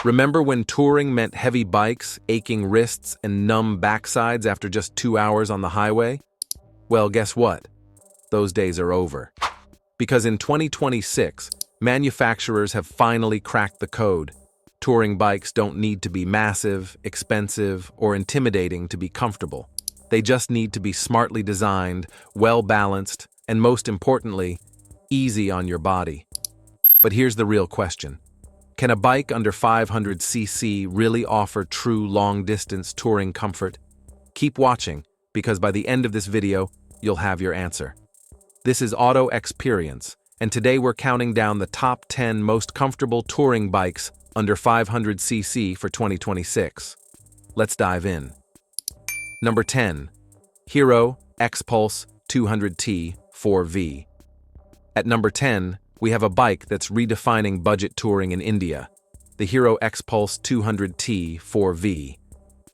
Remember when touring meant heavy bikes, aching wrists, and numb backsides after just 2 hours on the highway? Well, guess what? Those days are over. Because in 2026, manufacturers have finally cracked the code. Touring bikes don't need to be massive, expensive, or intimidating to be comfortable. They just need to be smartly designed, well-balanced, and most importantly, easy on your body. But here's the real question. Can a bike under 500cc really offer true long-distance touring comfort? Keep watching, because by the end of this video, you'll have your answer. This is Xperience, and today we're counting down the top 10 most comfortable touring bikes under 500cc for 2026. Let's dive in. Number 10. Hero XPulse 200T 4V. At number 10, we have a bike that's redefining budget touring in India, the Hero XPulse 200T 4V.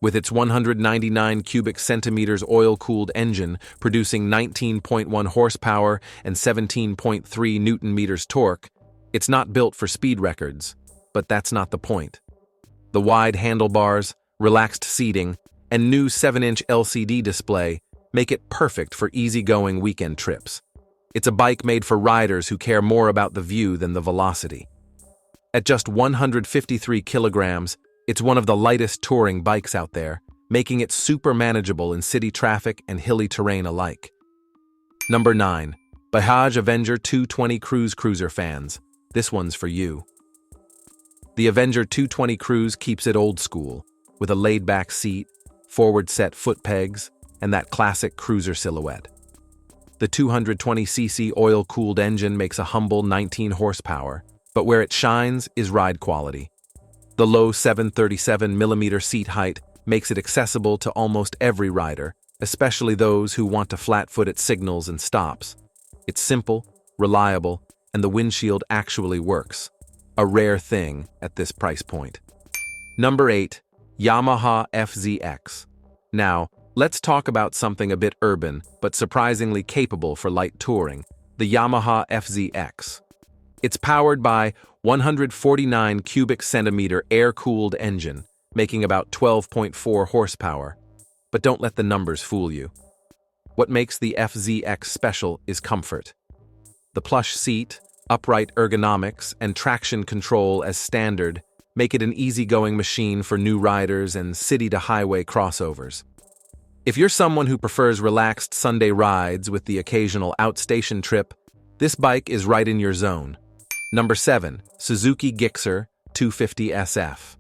With its 199 cubic centimeters oil-cooled engine producing 19.1 horsepower and 17.3 Newton-meters torque, it's not built for speed records, but that's not the point. The wide handlebars, relaxed seating, and new 7-inch LCD display make it perfect for easygoing weekend trips. It's a bike made for riders who care more about the view than the velocity. At just 153 kilograms, it's one of the lightest touring bikes out there, making it super manageable in city traffic and hilly terrain alike. Number 9. Bajaj Avenger 220 Cruiser fans. This one's for you. The Avenger 220 Cruise keeps it old school, with a laid-back seat, forward-set foot pegs, and that classic cruiser silhouette. The 220cc oil-cooled engine makes a humble 19 horsepower, but where it shines is ride quality. The low 737mm seat height makes it accessible to almost every rider, especially those who want to flat-foot at signals and stops. It's simple, reliable, and the windshield actually works. A rare thing at this price point. Number 8. Yamaha FZX. Now, let's talk about something a bit urban, but surprisingly capable for light touring, the Yamaha FZX. It's powered by 149 cubic centimeter air-cooled engine, making about 12.4 horsepower. But don't let the numbers fool you. What makes the FZX special is comfort. The plush seat, upright ergonomics, and traction control as standard make it an easygoing machine for new riders and city-to-highway crossovers. If you're someone who prefers relaxed Sunday rides with the occasional outstation trip, this bike is right in your zone. Number 7. Suzuki GSXR 250SF.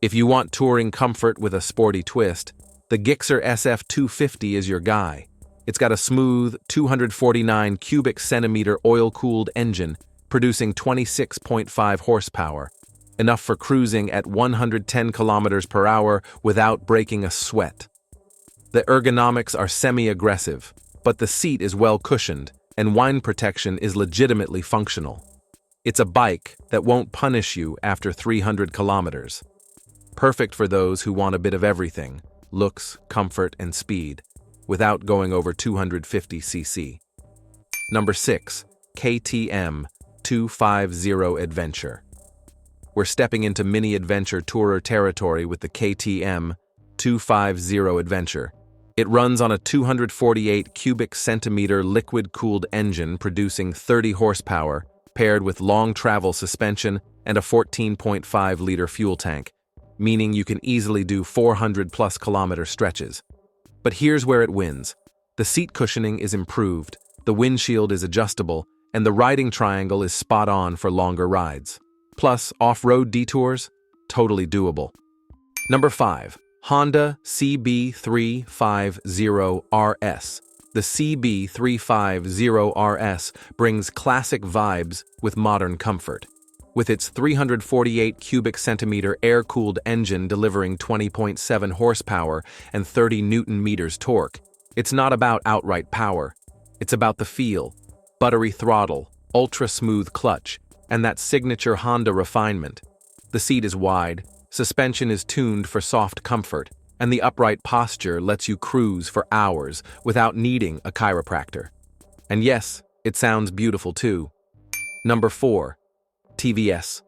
If you want touring comfort with a sporty twist, the GSXR SF 250 is your guy. It's got a smooth 249 cubic centimeter oil-cooled engine producing 26.5 horsepower, enough for cruising at 110 kilometers per hour without breaking a sweat. The ergonomics are semi-aggressive, but the seat is well cushioned and wind protection is legitimately functional. It's a bike that won't punish you after 300 kilometers. Perfect for those who want a bit of everything, looks, comfort, and speed, without going over 250cc. Number 6. KTM 250 Adventure. We're stepping into mini-adventure tourer territory with the KTM 250 Adventure. It runs on a 248 cubic centimeter liquid-cooled engine producing 30 horsepower, paired with long travel suspension and a 14.5-liter fuel tank, meaning you can easily do 400-plus kilometer stretches. But here's where it wins. The seat cushioning is improved, the windshield is adjustable, and the riding triangle is spot on for longer rides. Plus, off-road detours? Totally doable. Number 5. Honda CB550RS. The CB550RS brings classic vibes with modern comfort. With its 348 cubic centimeter air-cooled engine delivering 20.7 horsepower and 30 Newton-meters torque, it's not about outright power. It's about the feel, buttery throttle, ultra-smooth clutch, and that signature Honda refinement. The seat is wide, suspension is tuned for soft comfort, and the upright posture lets you cruise for hours without needing a chiropractor. And yes, it sounds beautiful too. Number 4. TVS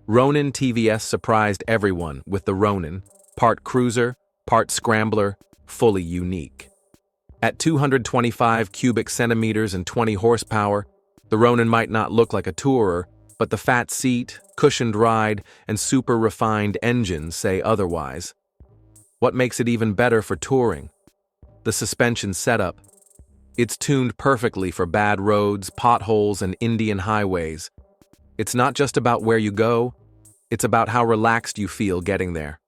Ronin TVS surprised everyone with the Ronin, part cruiser, part scrambler, fully unique. At 225 cubic centimeters and 20 horsepower, the Ronin might not look like a tourer, but the fat seat, cushioned ride, and super refined engine say otherwise. What makes it even better for touring? The suspension setup. It's tuned perfectly for bad roads, potholes, and Indian highways. It's not just about where you go, it's about how relaxed you feel getting there.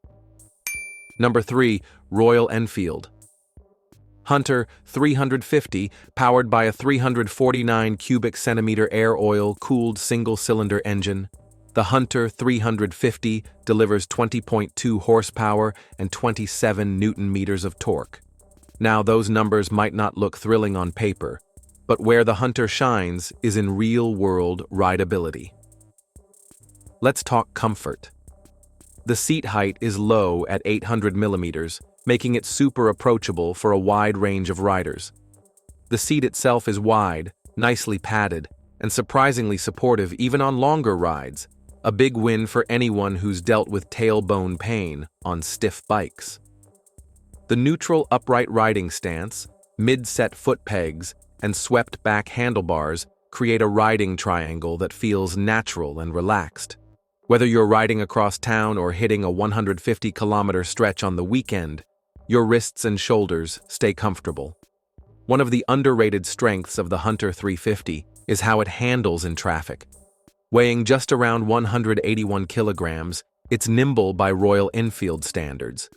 Number 3, Royal Enfield. Hunter 350, powered by a 349 cubic centimeter air oil-cooled single-cylinder engine. The Hunter 350 delivers 20.2 horsepower and 27 newton-meters of torque. Now, those numbers might not look thrilling on paper, but where the Hunter shines is in real-world rideability. Let's talk comfort. The seat height is low at 800 millimeters, making it super approachable for a wide range of riders. The seat itself is wide, nicely padded, and surprisingly supportive even on longer rides, a big win for anyone who's dealt with tailbone pain on stiff bikes. The neutral upright riding stance, mid-set foot pegs, and swept-back handlebars create a riding triangle that feels natural and relaxed. Whether you're riding across town or hitting a 150-kilometer stretch on the weekend, your wrists and shoulders stay comfortable. One of the underrated strengths of the Hunter 350 is how it handles in traffic. Weighing just around 181 kilograms, it's nimble by Royal Enfield standards.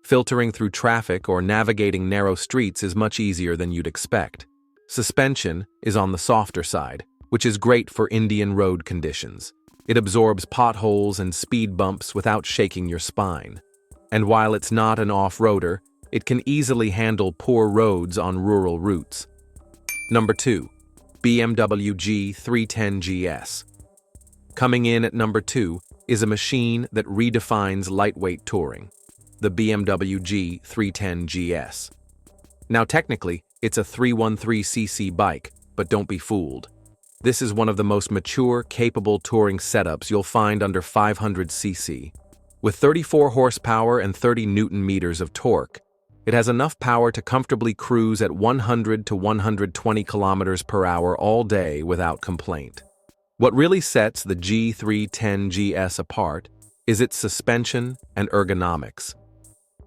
Filtering through traffic or navigating narrow streets is much easier than you'd expect. Suspension is on the softer side, which is great for Indian road conditions. It absorbs potholes and speed bumps without shaking your spine. And while it's not an off-roader, it can easily handle poor roads on rural routes. Number 2, BMW G310GS. Coming in at number 2 is a machine that redefines lightweight touring, the BMW G310GS. Now technically, it's a 313cc bike, but don't be fooled. This is one of the most mature, capable touring setups you'll find under 500cc. With 34 horsepower and 30 newton-meters of torque, it has enough power to comfortably cruise at 100 to 120 kilometers per hour all day without complaint. What really sets the G310GS apart is its suspension and ergonomics.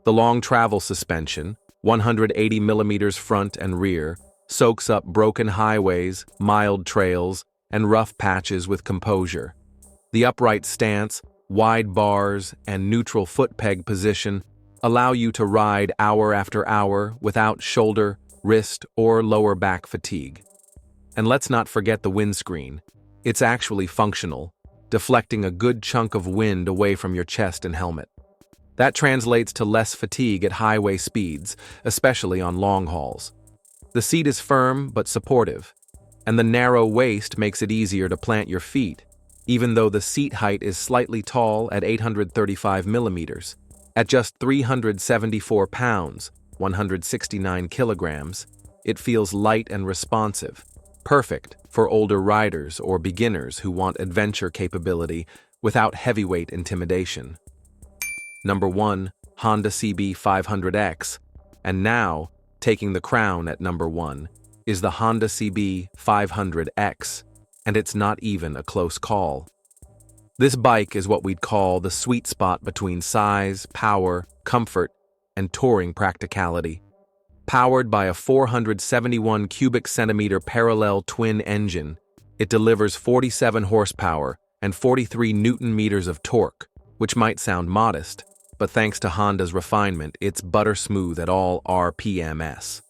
The long travel suspension, 180 millimeters front and rear, soaks up broken highways, mild trails, and rough patches with composure. The upright stance, wide bars, and neutral foot peg position allow you to ride hour after hour without shoulder, wrist, or lower back fatigue. And let's not forget the windscreen. It's actually functional, deflecting a good chunk of wind away from your chest and helmet. That translates to less fatigue at highway speeds, especially on long hauls. The seat is firm but supportive, and the narrow waist makes it easier to plant your feet, even though the seat height is slightly tall at 835 millimeters. At just 374 pounds, 169 kilograms, it feels light and responsive, perfect for older riders or beginners who want adventure capability without heavyweight intimidation. Number 1, Honda CB500X, and now, taking the crown at number 1, is the Honda CB500X, and it's not even a close call. This bike is what we'd call the sweet spot between size, power, comfort, and touring practicality. Powered by a 471 cubic centimeter parallel twin engine, it delivers 47 horsepower and 43 newton-meters of torque, which might sound modest, but thanks to Honda's refinement, it's butter smooth at all RPMs.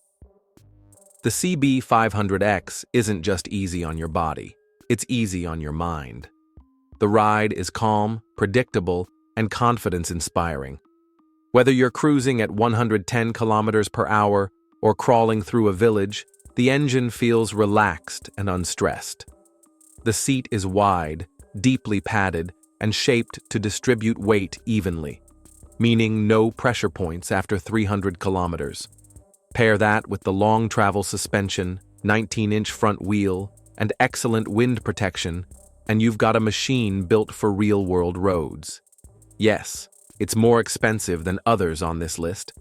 The CB500X isn't just easy on your body, it's easy on your mind. The ride is calm, predictable, and confidence-inspiring. Whether you're cruising at 110 kilometers per hour or crawling through a village, the engine feels relaxed and unstressed. The seat is wide, deeply padded, and shaped to distribute weight evenly, meaning no pressure points after 300 kilometers. Pair that with the long travel suspension, 19-inch front wheel, and excellent wind protection, and you've got a machine built for real-world roads. Yes, it's more expensive than others on this list,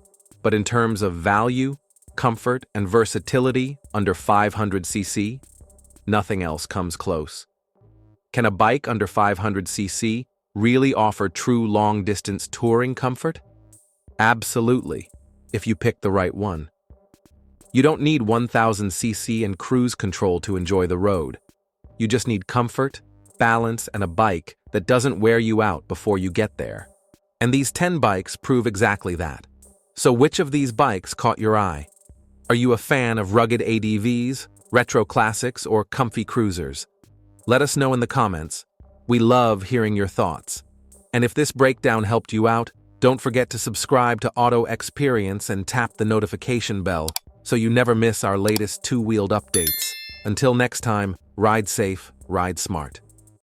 but in terms of value, comfort, and versatility under 500cc, nothing else comes close. Can a bike under 500cc really offer true long-distance touring comfort? Absolutely, if you pick the right one. You don't need 1000cc and cruise control to enjoy the road. You just need comfort, balance, and a bike that doesn't wear you out before you get there. And these 10 bikes prove exactly that. So which of these bikes caught your eye? Are you a fan of rugged ADVs, retro classics, or comfy cruisers? Let us know in the comments. We love hearing your thoughts. And if this breakdown helped you out, don't forget to subscribe to Xperience and tap the notification bell so you never miss our latest two-wheeled updates. Until next time, ride safe, ride smart.